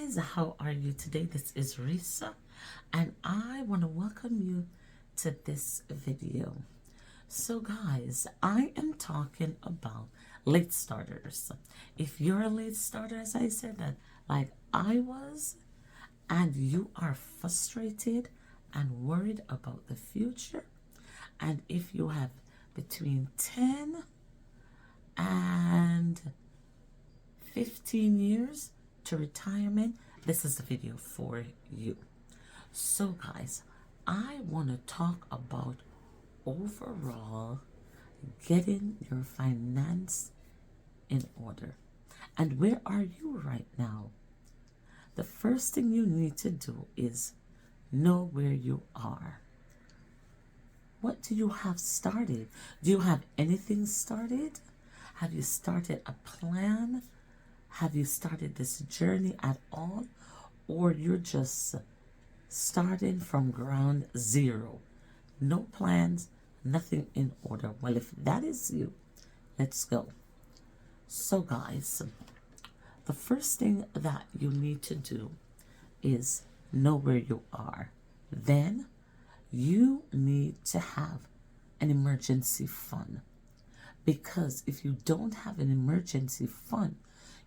guys, how are you today? This is Risa, and I want to welcome you to this video. So, guys, I am talking about late starters. If you're a late starter, as I said, that like I was, and you are frustrated and worried about the future, and if you have between 10 and 15 years to retirement, this is the video for you. So, guys, I want to talk about overall getting your finance in order. And where are you right now? The first thing you need to do is know where you are. What do you have started? Do you have anything started? Have you started a plan? Have you started this journey at all? Or you're just starting from ground zero? No plans, nothing in order. Well, if that is you, let's go. So, guys, the first thing that you need to do is know where you are. Then you need to have an emergency fund. Because if you don't have an emergency fund,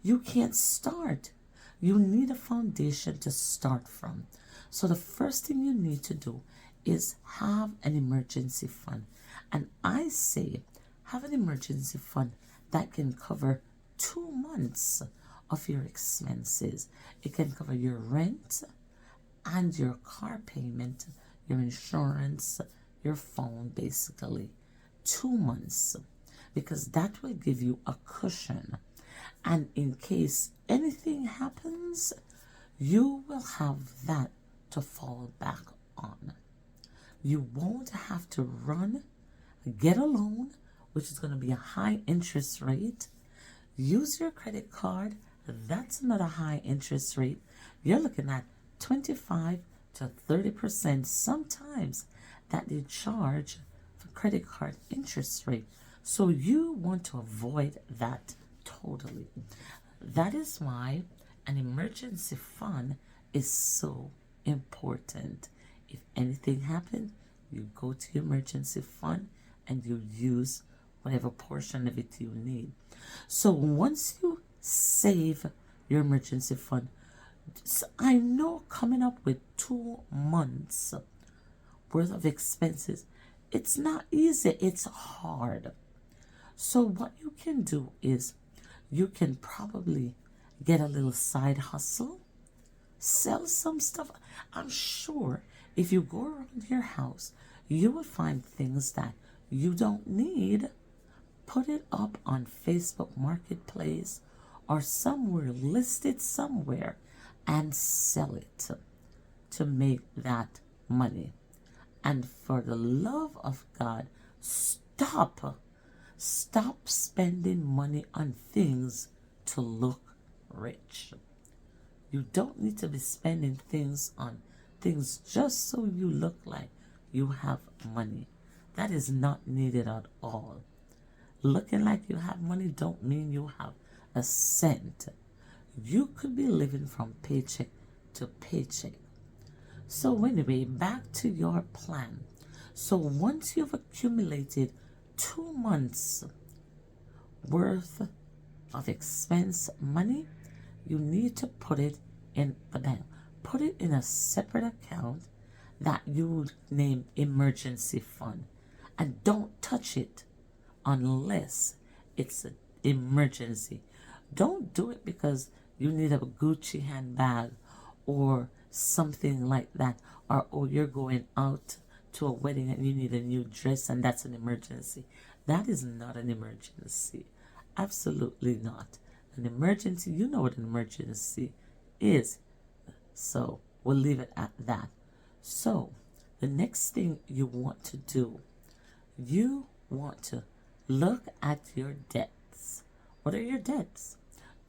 you can't start. You need a foundation to start from. So the first thing you need to do is have an emergency fund. And I say have an emergency fund that can cover 2 months of your expenses. It can cover your rent and your car payment, your insurance, your phone, basically. 2 months. Because that will give you a cushion. And in case anything happens, you will have that to fall back on. You won't have to run, get a loan, which is going to be a high interest rate. Use your credit card. That's another high interest rate. You're looking at 25 to 30% sometimes that they charge for credit card interest rate. So you want to avoid that totally. That is why an emergency fund is so important. If anything happens, you go to your emergency fund and you use whatever portion of it you need. So once you save your emergency fund, I know coming up with 2 months worth of expenses, it's not easy, it's hard. So what you can do is you can probably get a little side hustle, sell some stuff. I'm sure if you go around your house, you will find things that you don't need. Put it up on Facebook Marketplace or somewhere, list it somewhere and sell it to make that money. And for the love of God, stop spending money on things to look rich. You don't need to be spending things on things just so you look like you have money. That is not needed at all. Looking like you have money don't mean you have a cent. You could be living from paycheck to paycheck. So anyway, back to your plan. So once you've accumulated 2 months worth of expense money, you need to put it in the bank. Put it in a separate account that you would name emergency fund. And don't touch it unless it's an emergency. Don't do it because you need a Gucci handbag or something like that. Or oh, you're going out to a wedding and you need a new dress and that's an emergency. That is not an emergency. Absolutely not. An emergency, you know what an emergency is. So we'll leave it at that. So the next thing you want to do, you want to look at your debts. What are your debts?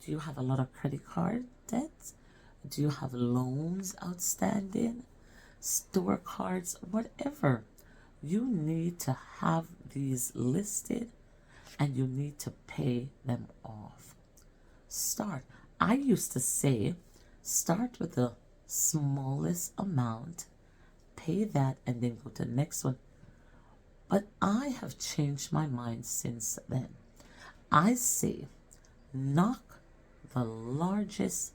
Do you have a lot of credit card debts? Do you have loans outstanding? Store cards, whatever. You need to have these listed and you need to pay them off. I used to say Start with the smallest amount, pay that, and then go to the next one. But I have changed my mind since then. I say knock the largest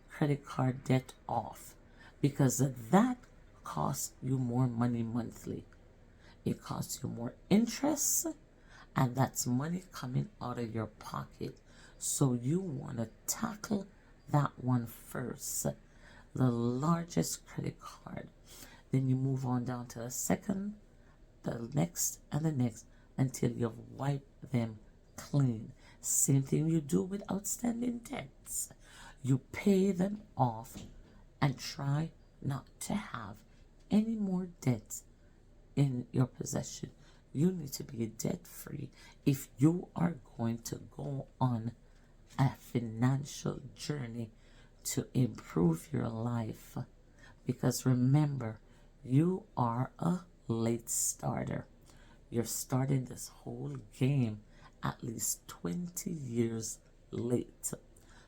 credit card debt off, because that costs you more money monthly. It costs you more interest, and that's money coming out of your pocket. So you want to tackle that one first, the largest credit card. Then you move on down to the second, the next, and the next, until you've wiped them clean. Same thing you do with outstanding debts. You pay them off and try not to have any more debts in your possession. You need to be debt free if you are going to go on a financial journey to improve your life. Because remember, you are a late starter. You're starting this whole game at least 20 years late.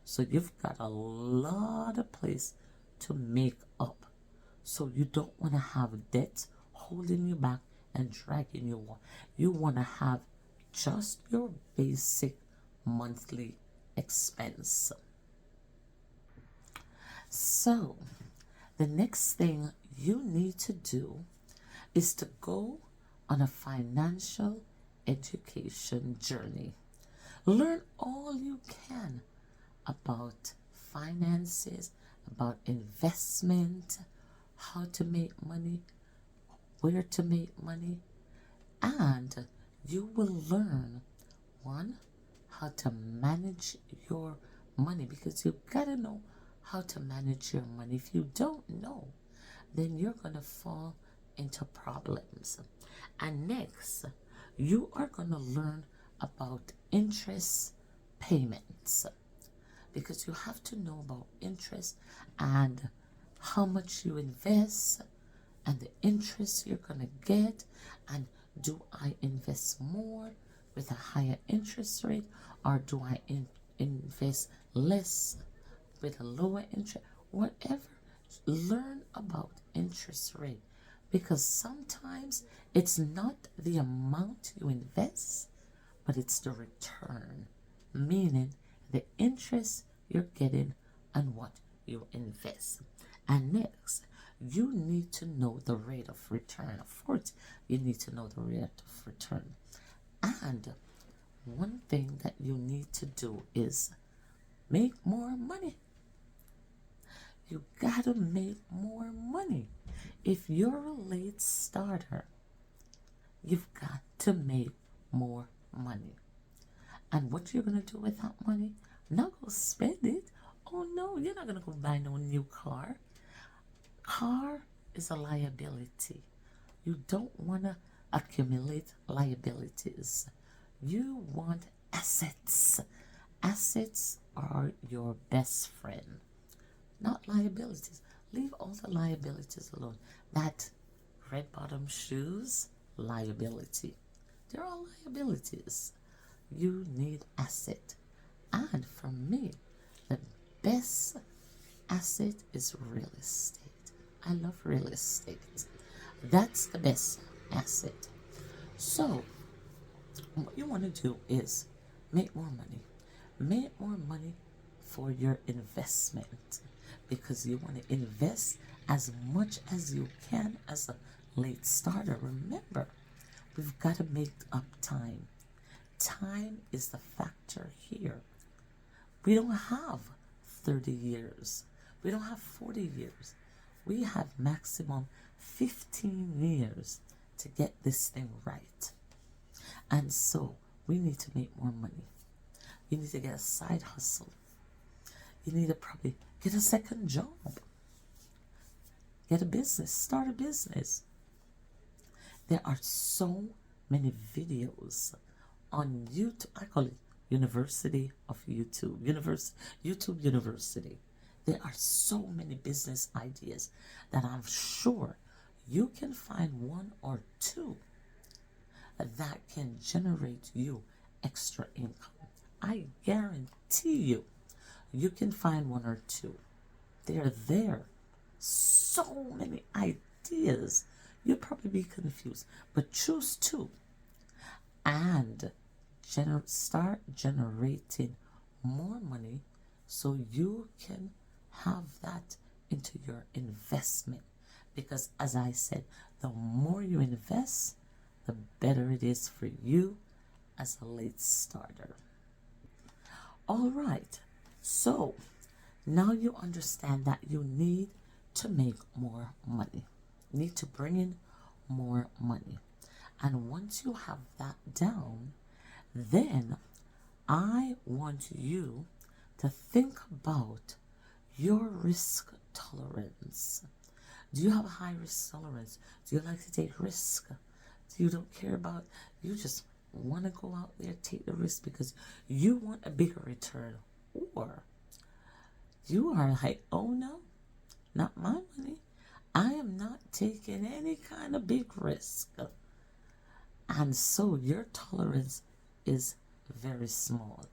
So you've got a lot of place to make up. So you don't want to have debt holding you back and dragging you on. You want to have just your basic monthly expense. So the next thing you need to do is to go on a financial education journey. Learn all you can about finances, about investment, how to make money, where to make money, and you will learn one, how to manage your money, because you gotta know how to manage your money. If you don't know, then you're gonna fall into problems. And next, you are gonna learn about interest payments, because you have to know about interest and how much you invest and the interest you're going to get, and do I invest more with a higher interest rate, or do I invest less with a lower interest? Whatever, learn about interest rate, because sometimes it's not the amount you invest, but it's the return, meaning the interest you're getting on what you invest. And next, you need to know the rate of return. Of course, you need to know the rate of return. And one thing that you need to do is make more money. You gotta make more money. If you're a late starter, you've got to make more money. And what you're gonna do with that money? Not go spend it. Oh no, you're not gonna go buy no new car. Car is a liability. You don't wanna accumulate liabilities. You want assets. Assets are your best friend, not liabilities. Leave all the liabilities alone. That red bottom shoes, liability. They're all liabilities. You need asset. And for me, the best asset is real estate. I love real estate. That's the best asset. So, what you want to do is make more money. Make more money for your investment, because you want to invest as much as you can as a late starter. Remember, we've got to make up time. Time is the factor here. We don't have 30 years. We don't have 40 years. We have maximum 15 years to get this thing right. And so we need to make more money. You need to get a side hustle. You need to probably get a second job. Get a business. Start a business. There are so many videos on YouTube. I call it University of YouTube. YouTube University. There are so many business ideas that I'm sure you can find one or two that can generate you extra income. I guarantee you, you can find one or two. they're there. So many ideas. You'll probably be confused, but choose two and start generating more money so you can have that into your investment. Because as I said, the more you invest, the better it is for you as a late starter. All right, so now you understand that you need to make more money. You need to bring in more money. And once you have that down, then I want you to think about your risk tolerance. Do you have a high risk tolerance? Do you like to take risk? You don't care about, you just want to go out there, take the risk because you want a bigger return? Or you are like, oh no, not my money. I am not taking any kind of big risk. And so your tolerance is very small.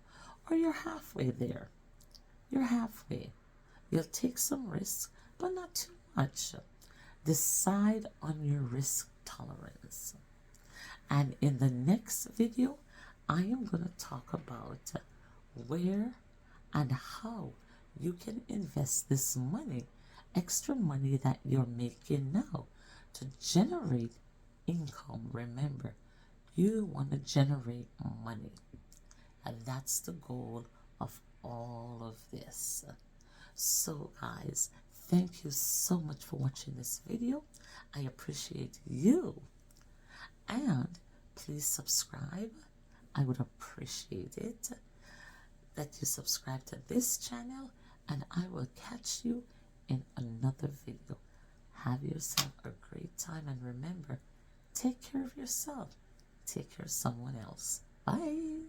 Or you're halfway there. You're halfway. You'll take some risk, but not too much. Decide on your risk tolerance. And in the next video, I am going to talk about where and how you can invest this money, extra money that you're making now, to generate income. Remember, you want to generate money, and that's the goal of all of this. So guys, thank you so much for watching this video. I appreciate you, and please subscribe. I would appreciate it that you subscribe to this channel, and I will catch you in another video. Have yourself a great time, and remember, take care of yourself. Take care of someone else. Bye.